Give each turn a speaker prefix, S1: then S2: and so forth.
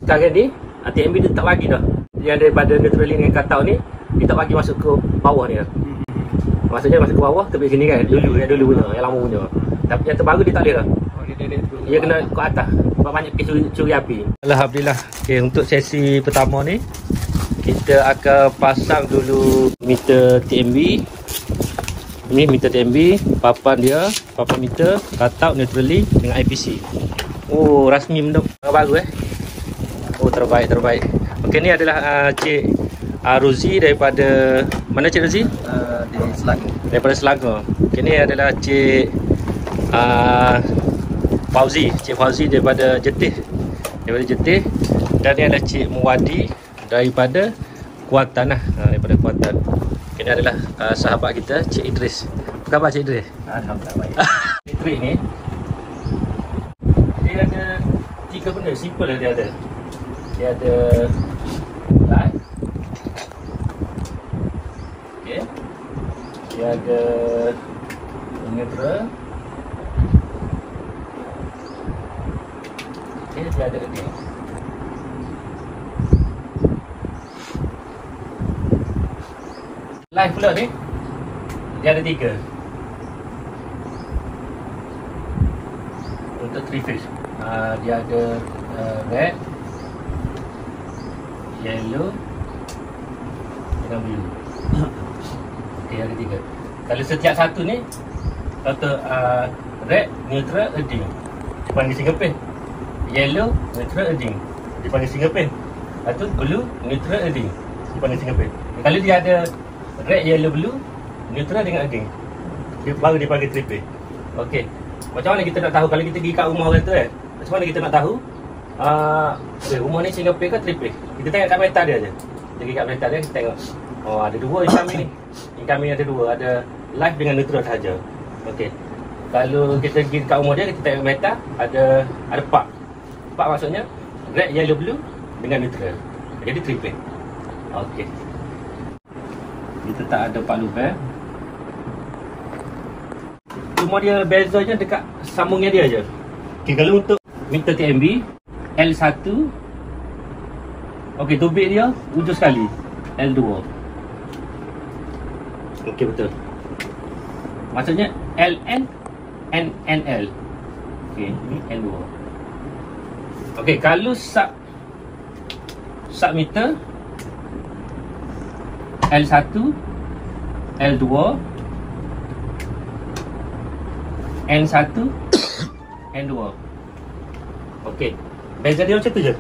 S1: Sekarang ni TMB dia tak bagi dah. Yang daripada neutrally dengan cutout ni dia tak bagi masuk ke bawah ni dah. Maksudnya masuk ke bawah tepi sini kan. Dulu punya, yang lama punya. Tapi yang terbaru dia tak boleh dah. Dia kena ke atas. Sebab banyak kes curi api. Alhamdulillah. Okay, untuk sesi pertama ni kita akan pasang dulu meter TMB. Ini meter TMB, papan dia, papan meter, cutout neutrally dengan IPC. Oh, rasmi benda baru Oh, terbaik. Okey, ni adalah Cik Rozi daripada mana Cik Rozi?
S2: Di Selangor.
S1: Daripada Selangor. Okey, ni adalah Cik Cik Fauzi daripada Jetih. Dan ni adalah Cik Muwadi daripada Kuantan daripada Kuantan. Ini adalah sahabat kita, Cik Idris. Apa khabar Cik Idris?
S2: Alhamdulillah baik.
S1: Elektrik ni dia ada 3 benda, simple lah dia ada. Dia ada light. Okey. Dia ada neutral. Okey, dia ada ni. Live pula ni dia ada 3 untuk 3 phase. Dia ada red, yellow dengan blue. Okey, ada 3. Kalau setiap satu ni kata red, neutral, earthing dipanggil single pin. Yellow, neutral, earthing dipanggil single pin. Lepas tu blue, neutral, earthing dipanggil single pin. Kalau dia ada red, yellow, blue, neutral dengan earthing, dia baru dipanggil triple. Okey. Macam mana kita nak tahu kalau kita pergi kat rumah orang tu kan? Macam mana kita nak tahu rumah ni single pair ke triple? Kita tengok kat meter dia aje. Kita pergi kat meter dia, kita tengok. Oh, ada 2 incoming ni. Incoming ada 2, ada live dengan neutral saja. Okey. Kalau kita pergi kat rumah dia, kita tengok meter ada 4. 4 maksudnya red, yellow, blue dengan neutral. Jadi triple. Okey. Kita tak ada 4 loop Cuma dia bezanya dekat sambungnya dia je. Okay, kalau untuk meter TMB L1, okey, tubik dia ujung sekali. L2. Okey, betul. Maksudnya LN NNL. Okey, ini L2. Okey, kalau sub meter L1, L2, N1, N2. Okey. Beza dia macam tu je.